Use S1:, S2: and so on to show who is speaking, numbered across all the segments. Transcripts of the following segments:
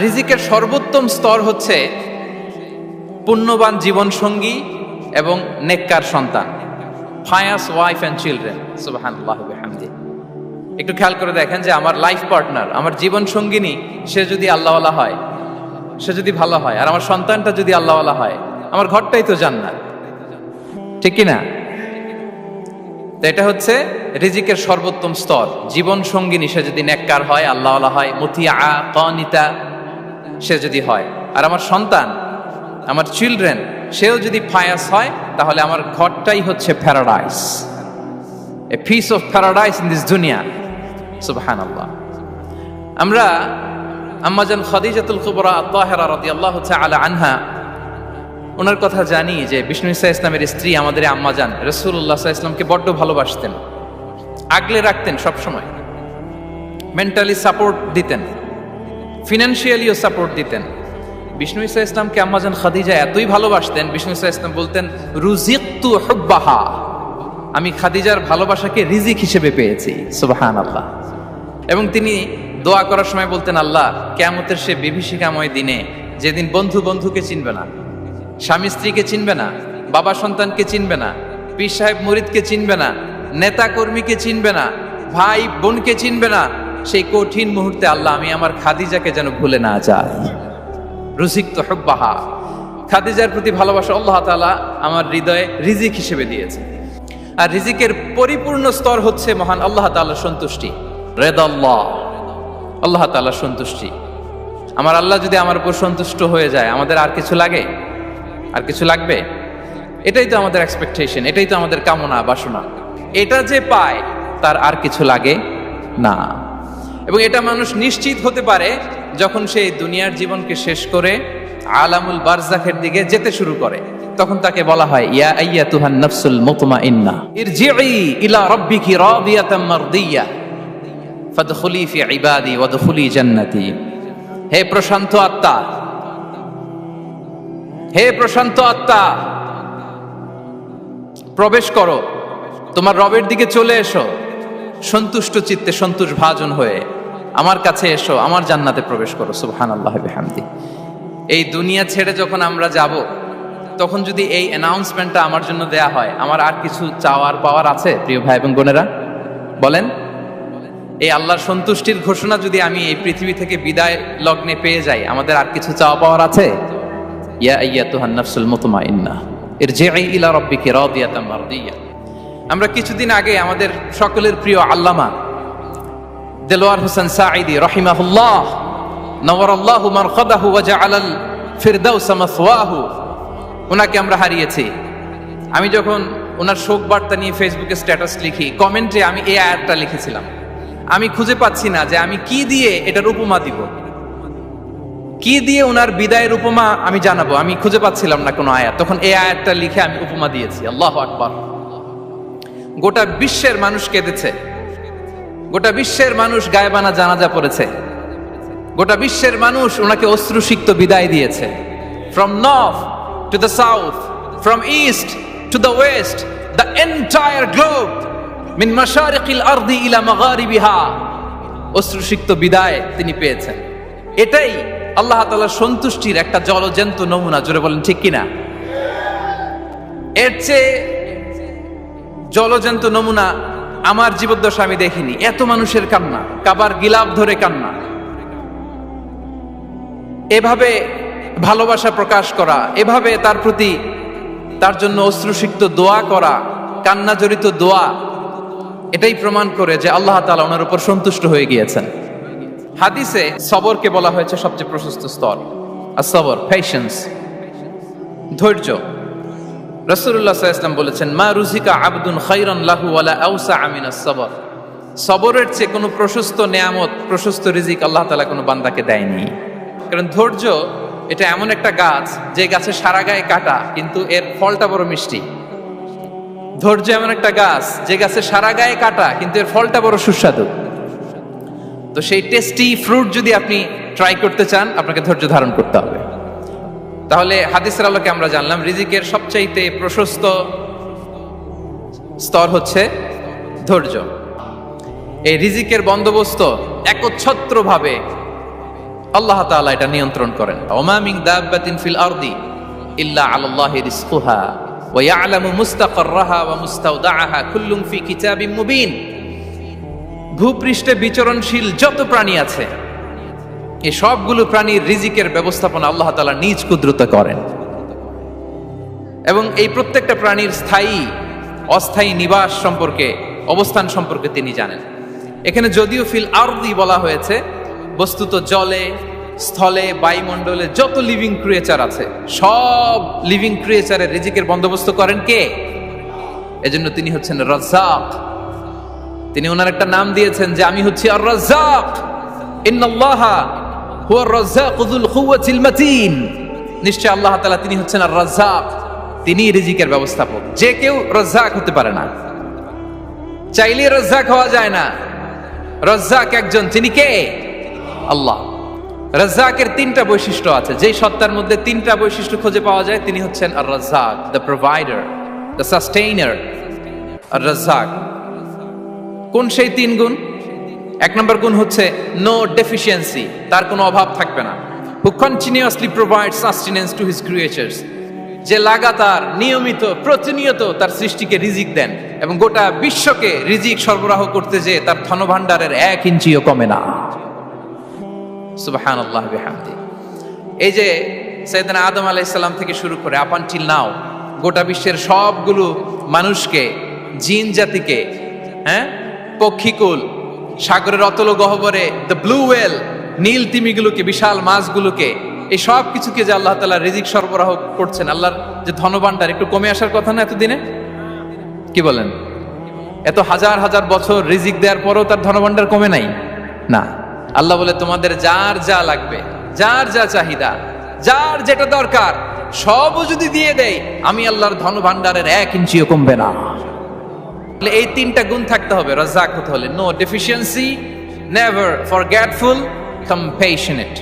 S1: রিজিকের সর্বোত্তম স্তর হচ্ছে পুণ্যবান জীবন সঙ্গী এবং নেককার সন্তান, ফায়াস ওয়াইফ অ্যান্ড চিলড্রেন। সুবহানাল্লাহ ওয়া বিহামদিহি। একটু খেয়াল করে দেখেন যে আমার লাইফ পার্টনার, আমার জীবন সঙ্গিনী, সে যদি আল্লাহওয়ালা হয়, সে যদি ভালো হয়, আর আমার সন্তানটা যদি আল্লাহওয়ালা হয়, আমার ঘরটাই তো জান্নাত, ঠিক কি না? তো এটা হচ্ছে রিজিকের সর্বোত্তম স্তর। জীবন সঙ্গিনী সে যদি নেককার হয়, আল্লাহওয়ালা হয়, মুতিয়া কানিতা সে যদি হয়, আর আমার সন্তান, আমার চিলড্রেন, সেও যদি ফায়াস হয়, তাহলে আমার ঘরটাই হচ্ছে paradise, a piece of paradise in this দুনিয়া। সুবহানাল্লাহ। আমরা আম্মাজান খাদিজাতুল কুবরা আত-তাহেরা রাদিয়াল্লাহু তাআলা আনহা, ওনার কথা জানি যে বিষ্ণু ঈসা ইসলামের স্ত্রী আমাদের আম্মাজান রাসূলুল্লাহ সাল্লাল্লাহু আলাইহি ওয়াসাল্লামকে বড্ড ভালোবাসতেন, আগলে রাখতেন সব সময়, মেন্টালি সাপোর্ট দিতেন, ফিনান্সিয়ালিও সাপোর্ট দিতেন। বিষ্ণু ঈসা ইসলামকে আম্মাজান খাদিজা এতই ভালোবাসতেন, বিষ্ণু ঈসা ইসলাম বলতেন রুজিকতু হুব্বাহা, আমি খাদিজার ভালোবাসাকে রিজিক হিসেবে পেয়েছি। সুবহানাল্লাহ। এবং তিনি দোয়া করার সময় বলতেন, আল্লাহ, কিয়ামতের সে বিভীষিকাময় দিনে, যেদিন বন্ধু বন্ধুকে চিনবে না, স্বামী স্ত্রীকে চিনবে না, বাবা সন্তানকে চিনবে না, পীর সাহেব মুরিদকে চিনবে না, নেতা কর্মীকে চিনবে না, ভাই বোনকে চিনবে না, সেই কঠিন মুহূর্তে আল্লাহ, আমি আমার খাদিজাকে যেন ভুলে না যাই। রুজিকতু হুব্বাহা, খাদিজার প্রতি ভালোবাসা আল্লাহ তাআলা আমার হৃদয়ে রিজিক হিসেবে দিয়েছে। আর রিজিকের পরিপূর্ণ স্তর হচ্ছে মহান আল্লাহ তাআলার সন্তুষ্টি, রিদাল্লাহ, আল্লাহ তাআলার সন্তুষ্টি। আমার আল্লাহ যদি আমার উপর সন্তুষ্ট হয়ে যায়, আমাদের আর কিছু লাগে? আর কিছু লাগবে? এটাই তো আমাদের এক্সপেকটেশন, এটাই তো আমাদের কামনা বাসনা। এটা যে পায়, তার আর কিছু লাগে না। এবং এটা মানুষ নিশ্চিত হতে পারে যখন সে দুনিয়ার জীবনকে শেষ করে আলামুল বারজাখের দিকে যেতে শুরু করে। তখন তাকে বলা হয়, ইয়া আইয়াতুহান নাফসুল মুতমাইন্নাহ ইরজিই ইলা রাব্বিকি রাদিয়াতাম মারদিয়া ফাদখুলি ফি ইবাদি ওয়াদখুলি জান্নাতি। হে প্রশান্ত আত্মা, হে প্রশান্ত আত্মা, প্রবেশ করো, তোমার রবের দিকে চলে এসো, সন্তুষ্ট চিত্তে, সন্তোষ ভাজন হয়ে আমার কাছে এসো, আমার জান্নাতে প্রবেশ করো। সুবহানাল্লাহ ওয়া বিহামদিহি। এই দুনিয়া ছেড়ে যখন আমরা যাব, তখন যদি এই অ্যানাউন্সমেন্টটা আমার জন্য দেয়া হয়, আমার আর কিছু চাওয়ার পাওয়ার আছে? প্রিয় ভাই এবং বোনেরা বলেন, এই আল্লাহর সন্তুষ্টির ঘোষণা যদি আমি এই পৃথিবী থেকে বিদায় লগ্নে পেয়ে যাই, আমাদের আর কিছু চাওয়া পাওয়ার আছে? ইয়া আইয়াতুহান নাফসুল মুতমাইন্নাহ ইরজিই ইলা রাব্বিকি রাদিয়াতাম মারদিয়া। আমরা কিছুদিন আগে আমাদের সকলের প্রিয় আল্লামা দেলোয়ার হোসেন সাঈদী রাহিমাহুল্লাহ নওয়ারাল্লাহু মারকাদাহু ওয়া জাআলাল ফিরদাউস মাসওয়াহু, ওনাকে আমরা হারিয়েছি। আমি যখন ওনার শোক বার্তা নিয়ে ফেসবুকে স্ট্যাটাস লিখি, কমেন্টে আমি এই আয়াতটা লিখেছিলাম। আমি খুঁজে পাচ্ছি না যে আমি কি দিয়ে এটার উপমা দিব, কি দিয়ে ওনার বিদায়ের উপমা আমি জানাবো। আমি খুঁজে পাচ্ছিলাম না কোনো আয়াত। তখন এই আয়াতটা লিখে আমি উপমা দিয়েছি। আল্লাহু আকবার। গোটা বিশ্বের মানুষ কেঁদেছে, গোটা বিশ্বের মানুষ গায়েবানা জানাজা পড়েছে, গোটা বিশ্বের মানুষ ওনাকে অশ্রুসিক্ত বিদায় দিয়েছে। From north to the south, from east to the west, the entire globe, মিন মাশারিকিল আরদি ইলা মাগারিবিহা, অশ্রুসিক্ত বিদায় তিনি পেয়েছেন। এটাই আল্লাহ তাআলার সন্তুষ্টির একটা জলজ্যান্ত নমুনা। জোরে বলেন ঠিক কিনা? এর চেয়ে জলজ্যান্ত নমুনা আমার জীবদ্দশা আমি দেখিনি। এত মানুষের কান্না, কাবার গিলাফ ধরে কান্না, এভাবে ভালোবাসা প্রকাশ করা, এভাবে তার প্রতি, তার জন্য অশ্রুসিক্ত দোয়া করা, কান্না জড়িত দোয়া, এটাই প্রমাণ করে যে আল্লাহ তাআলা ওনার উপর সন্তুষ্ট হয়ে গিয়েছেন। হাদিসে সবরকে বলা হয়েছে সবচেয়ে প্রশস্ত স্তর। as-sabr, পেশেন্স, ধৈর্য। রাসূলুল্লাহ সাল্লাল্লাহু আলাইহি ওয়াসাল্লাম বলেছেন, মা রুজিকা আবদুন খায়রান লাহু ওয়ালা আওসা মিনাস সাবর। সবরের চেয়ে কোনো প্রশস্ত নেয়ামত, প্রশস্ত রিজিক আল্লাহ তাআলা কোনো বান্দাকে দেয়নি। কারণ ধৈর্য এটা এমন একটা গাছ, যে গাছে সারা গায়ে কাটা, কিন্তু এর ফলটা বড় মিষ্টি। ধৈর্য এমন একটা গাছ, যে গাছে সারা গায়ে কাটা, কিন্তু এর ফলটা বড় সুস্বাদু। তো সেই টেস্টি ফ্রুট যদি আপনি ট্রাই করতে চান, আপনাকে ধৈর্য ধারণ করতে হবে। তাহলে হাদিসের আলোকে আমরা জানলাম রিজিকের সবচাইতে প্রশস্ত স্তর হচ্ছে ধৈর্য। এই রিজিকের বন্দোবস্ত একচ্ছত্রভাবে আল্লাহ তাআলা এটা নিয়ন্ত্রণ করেন। ওমা মিন দাব্বাতিন ফিল আরদি ইল্লা আলাল্লাহি রিজকুহা ওয়া ইয়ালামু মুস্তাকাররাহা ওয়া মুস্তাওদাআহা কুল্লুম ফি কিতাবিম মুবিন। ভূপৃষ্ঠে বিচরণশীল যত প্রাণী আছে এই সবগুলো প্রাণীর রিজিকের ব্যবস্থাপনা আল্লাহ তাআলা নিজ কুদরতে করেন, এবং এই প্রত্যেকটা প্রাণীর স্থায়ী অস্থায়ী নিবাস সম্পর্কে, অবস্থান সম্পর্কে তিনি জানেন। এখানে যদিও ফিল আরদি বলা হয়েছে, বস্তুত জলে, স্থলে, বায়ুমণ্ডলে যত লিভিং ক্রিয়েচার আছে সব লিভিং ক্রিয়েচারের রিজিকের বন্দোবস্ত করেন কে? এজন্য তিনি হচ্ছেন রাজ্জাক। তিনি ওনার একটা নাম দিয়েছেন যে আমি হচ্ছি আর রাজ্জাক, ইন্নাল্লাহা হুয়ার রাজ্জাকু যুল কুওয়াতিল মাতিন। নিশ্চয় আল্লাহ তাআলা তিনি হচ্ছেন আর রাজ্জাক, তিনি রিজিকের ব্যবস্থাপক। যে কেউ রাজ্জাক হতে পারে না, চাইলে রাজ্জাক হওয়া যায় না। রাজ্জাক একজন, তিনি কে? আল্লাহ। রাজ্জাকের তিনটা বৈশিষ্ট্য আছে, যেই সত্তার মধ্যে তিনটা বৈশিষ্ট্য খুঁজে পাওয়া যায় তিনি হচ্ছেন আর রাজ্জাক, দ্য প্রোভাইডার, দ্য সাস্টেইনার। আর রাজ্জাক কোন সেই তিন গুণ? এক নম্বর গুণ হচ্ছে নো ডেফিসিয়েন্সি, তার কোনো অভাব থাকবে না। হু continuously provide sustenance to his creatures, যে লাগাতার নিয়মিত প্রতিনিয়ত তার সৃষ্টিকে রিজিক দেন এবং গোটা বিশ্বকে রিজিক সরবরাহ করতে যে তার ধনভাণ্ডারের 1 ইঞ্চিও কমে না। সুবহানাল্লাহ বিহামদি। এই যে সাইয়েদনা আদম আলাইহিস সালাম থেকে শুরু করে আপ আনটিল নাও গোটা বিশ্বের সবগুলো মানুষকে, জিন জাতিকে, পক্ষীকুল, সাগরের অতল গহ্বরে দ্য ব্লু ওয়েল, নীল তিমিগুলোকে, বিশাল মাছগুলোকে, এই সব কিছুকে যে আল্লাহ তাআলা রিজিক সরবরাহ করছেন, আল্লাহর যে ধনভাণ্ডার একটু কমে আসার কথা না এতদিনে? কি বলেন? এত হাজার হাজার বছর রিজিক দেওয়ার পরও তার ধনভাণ্ডার কমে নাই না। আল্লাহ বলে তোমাদের যার যা লাগবে, যার যা চাহিদা, যার যেটা দরকার সবও যদি দিয়ে দেয় আমি আল্লাহর ধনভাণ্ডারের 1 ইঞ্চিও কমবে না। এই তিনটা গুণ থাকতে হবে রাজ্জাক হতে হলে: no deficiency, never forgetful, compassionate.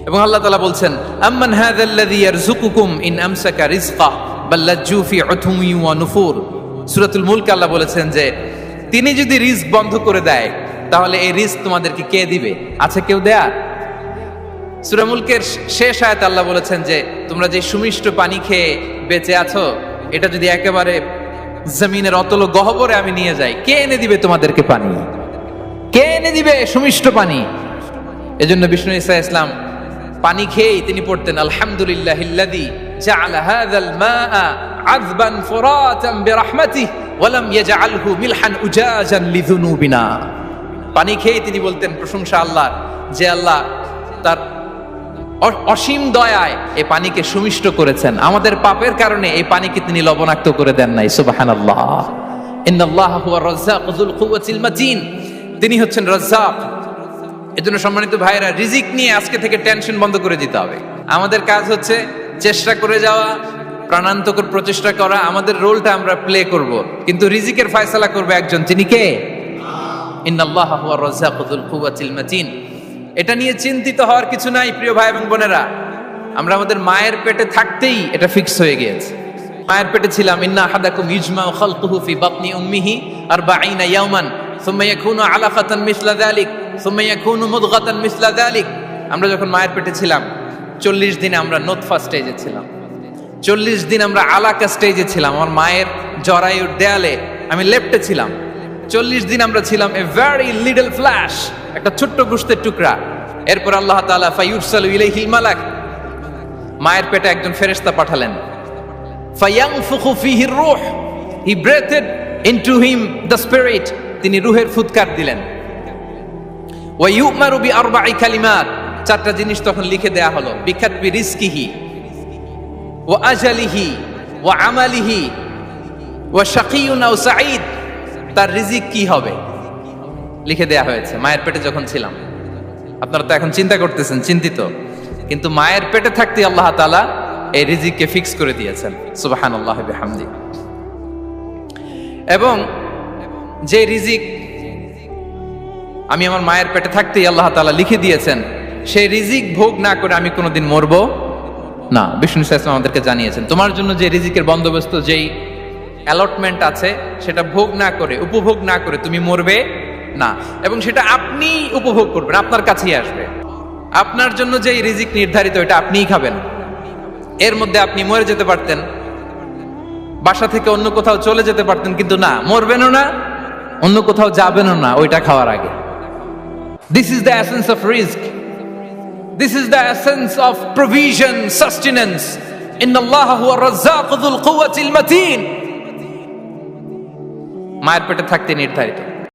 S1: এবং আল্লাহ তাআলা বলছেন আম্মান হাযাল্লাযী ইয়ারযুকুকুম ইন আমসাকা রিজকা বাল লাজ্জু ফি উতুমি ওয়া নুফুর। সূরাতুল মুলক আল্লাহ বলেছেন যে তিনি যদি রিজক বন্ধ করে দেয় তাহলে এই রিজক তোমাদেরকে কে দিবে? আছে কেউ দেয়া? সূরা মুলকের শেষ আয়াতে আল্লাহ বলেছেন যে তোমরা যে সুমিষ্ট পানি খেয়ে বেঁচে আছো, এটা যদি একেবারে জমিনের অতল গহ্বরে আমি নিয়ে যাই, কে এনে দিবে তোমাদেরকে পানি? কে এনে দিবে সুমিষ্ট পানি? এজন্য বিষ্ণু ঈসা ইসলাম পানি খেয়েই তিনি পড়তেন আলহামদুলিল্লাহিল্লাযী জাআলা হাযাল মাআ আযবান ফুরাতান বিরাহমাতিহি ওয়া লাম ইয়াজআলহু মিলহান উজাজান লিযুনুবিনা। পানি খেয়েই তিনি বলতেন প্রশংসা আল্লাহর, যে আল্লাহ তার অসীম দয়ায় এই পানিকে সুমিষ্ট করেছেন, আমাদের পাপের কারণে এই পানিকে তিনি লবণাক্ত করে দেন নাই। সুবহানাল্লাহ। ইন্নাল্লাহা হুয়ার রাজ্জাকু যুল কুওয়াতিল মাতিন। তিনি হচ্ছেন রাজ্জাক। এজন্য সম্মানিত ভাইরা, রিজিক নিয়ে আজকে থেকে টেনশন বন্ধ করে দিতে হবে। আমাদের কাজ হচ্ছে চেষ্টা করে যাওয়া, প্রাণান্তকর প্রচেষ্টা করা, আমাদের রোলটা আমরা প্লে করব, কিন্তু রিজিকের ফয়সালা করবে একজন, তিনি কে? ইন্নাল্লাহা হুয়ার রাজ্জাকু যুল কুওয়াতিল মাতিন। এটা নিয়ে চিন্তিত হওয়ার কিছু নাই প্রিয় ভাই এবং বোনেরা। আমরা আমাদের মায়ের পেটে থাকতেই এটা ফিক্স হয়ে গিয়েছে। মায়ের পেটে ছিলাম, ইন্না আহাদাকুম ইজমাউ খালকুহু ফি বাতনি উম্মিহি 40 ইয়াওমান সুম্মা ইয়াকুনু আলাকাতান মিসলা যালিক সুম্মা ইয়াকুনু মুদগাতান মিসলা যালিক। আমরা যখন মায়ের পেটে ছিলাম 40 দিন আমরা নুতফা স্টেজে ছিলাম, 40 দিন আমরা আলাকা স্টেজে ছিলাম। আমার মায়ের জরায়ুর দেয়ালে আমি লেপ্টে ছিলাম। 40 দিন আমরা ছিলাম এ ভেরি লিটল ফ্ল্যাশ, একটা ছোট্ট গোশতের টুকরা। এরপর আল্লাহ তাআলা ফায়ুরসালু ইলাইহিল মালাক, মায়ের পেটে একজন ফেরেশতা পাঠালেন। ফায়ানফুখু ফিহির রূহ, he breathed into him the spirit, তিনি রূহের ফুৎকার দিলেন। ওয়া ইউমারু বিআরবা'i কালিমাত, 4টা জিনিস তখন লিখে দেয়া হলো। বিকাতবি রিজকিহি ওয়া আজালিহি ওয়া আমালিহি ওয়া শাকিয়ুন আও সাঈদ, তার রিজিক কি হবে লিখে দেয়া হয়েছে মায়ের পেটে যখন ছিলাম। আপনারা তো এখন চিন্তা করতেছেন, চিন্তিত, কিন্তু মায়ের পেটে থাকতে আল্লাহ তাআলা এই রিজিককে ফিক্স করে দিয়েছেন। সুবহানাল্লাহি বিহামদি। এবং যে রিজিক আমি আমার মায়ের পেটে থাকতেই আল্লাহ তাআলা লিখে দিয়েছেন, সেই রিজিক ভোগ না করে আমি কোনোদিন মরবো না। বিষ্ণু ইসলাম আমাদেরকে জানিয়েছেন তোমার জন্য যে রিজিকের বন্দোবস্ত, যেই অ্যালটমেন্ট আছে, সেটা ভোগ না করে, উপভোগ না করে তুমি মরবে না, এবং সেটা আপনি উপভোগ করবেন, আপনার কাছেই আসবে। আপনার জন্য যে রিজিক নির্ধারিত এটা আপনিই খাবেন। এর মধ্যে আপনি মরে যেতে পারতেন, বাসা থেকে অন্য কোথাও চলে যেতে পারতেন, কিন্তু না, মরবেনও না, অন্য কোথাও যাবেনও না ওইটা খাওয়ার আগে। This is the essence of risk, this is the essence of provision, sustenance. ইন্নাল্লাহ হুয়া রাজ্জাকু যুল কুওয়াতিল মাতিন। মায়ের পেটে থাকতে নির্ধারিত।